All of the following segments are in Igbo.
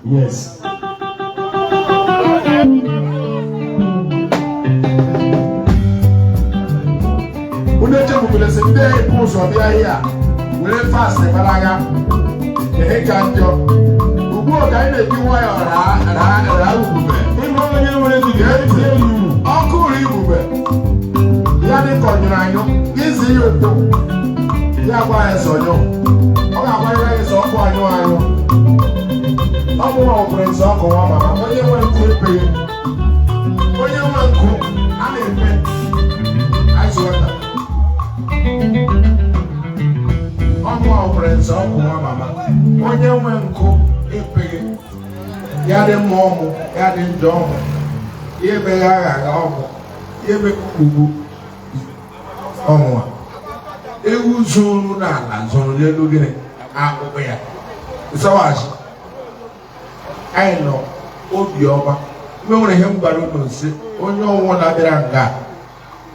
Yes. Uneche mubile se mide ipuso bia here. Wele fast balaga. Ehe kanjo. Ugu oga ine ki wa yo ra ubube. Imo onye wele di ge yu. Oku ri ubube. Ya ni konyura anyo. Gizi yoto. Ya kwa esonyo. Oga kwa ire eso oku anyo. Ọmụ ọbụrụ nsọ ọkụ nwa mama onye nwe nkụ epe onye nwe nkụ a na-epe ice water. Ọmụ ọbụrụ nsọ ọkụ nwa mama onye nwe nkụ epe ya dị mma ọmụ ya dị njọ ọmụ ya ebe ya agha ọmụ ya ebe kpugbu ọmụ a ewu zuru n'ala zuru n'elu gịnị akpụkpụ ya ịsọwachi anyị nọ obi ọma mgbe nwere ihe mgbara ụlọ nsi onye ọnwụ na-abịara nga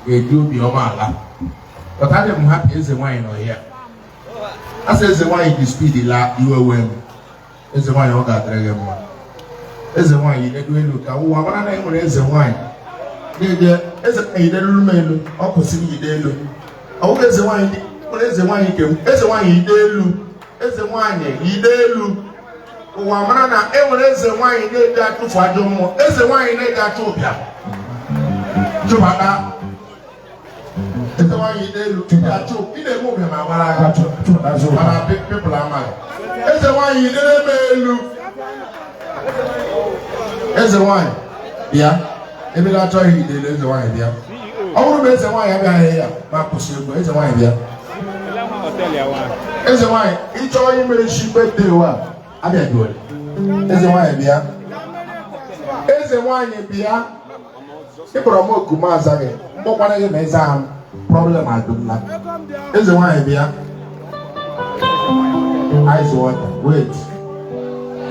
ga-eji obi ọma ala ọtadị m hapụ eze nwaanyị nọ ya asị eze nwaanyị dị spidi la iwe wee m eze nwaanyị ọ ga-adịrị gị mma eze nwaanyị edu elu ka ụwa mara na ị nwere eze nwaanyị na-ede eze nwaanyị deluru m elu ọ kwụsịrị ide elu ọ bụghị eze nwaanyị nwere eze nwaanyị nke m eze nwaanyị ide elu eze nwaanyị ide elu ụwa mara na enwere eze nwaanyị na-eji atụfu ajọ mmụọ eze nwaanyị na-eji atụ ụbịa chụbata eze nwaanyị n'elu achụ ị na-eme ụbịa ma mara aka mana pipụl amaghị eze nwaanyị na-eme elu eze nwaanyị bịa ebe na-achọghị idelu eze nwaanyị bịa ọ bụrụ na eze nwaanyị abịaghị ya ma kwụsị egwu eze nwaanyị bịa eze nwaanyị ịchọọ imere chi birthday wa abịaghị ole eze nwaanyị bịa eze nwanyị bịa ịkpọrọ m oku maazị gị mgbọkwara gị na eze ahụ problem adụmla eze nwanyị bịa ice water wait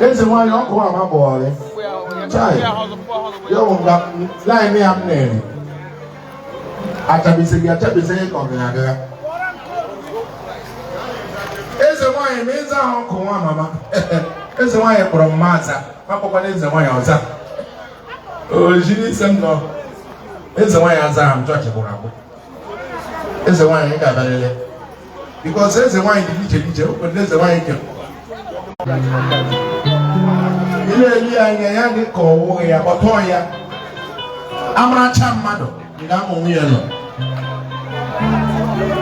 eze nwanyị ọkụ ama bọọrị chai yo nga line ya m nere achabise gị ka ọ ga-aga eze nwanyị ma eze ahụ ọkụ nwa mama eze nwanyị kpọrọ m maazị akpọkwana eze nwanyị ọza ojiri ise m nọ eze nwanyị aza ha m chọọchị gbụrụ agbụ eze nwanyị ị ga-abalịle because eze nwanyị dị iche obodo eze nwanyị ke ile eli anya ya dị ka ọwụghị ya kpọtọ ya amaracha mmadụ ga-amụ nwunye nọ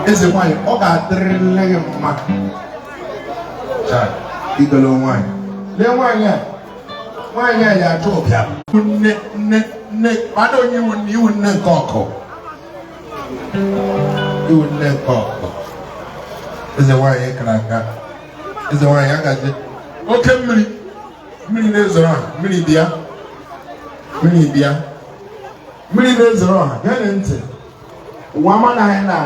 eze nwanyị ọ ga-adịrịrị gị mma igolo nwanyị lee nwanyị a ya achọ ụbịa nne mmadụ onye iwu nne nke ọkụ iwu nne nke ọkụ eze nwanyị kara nka eze nwanyị agaghị oke mmiri na-ezoro ha mmiri bịa mmiri na-ezoro ha gee ntị ụwa amanaghị na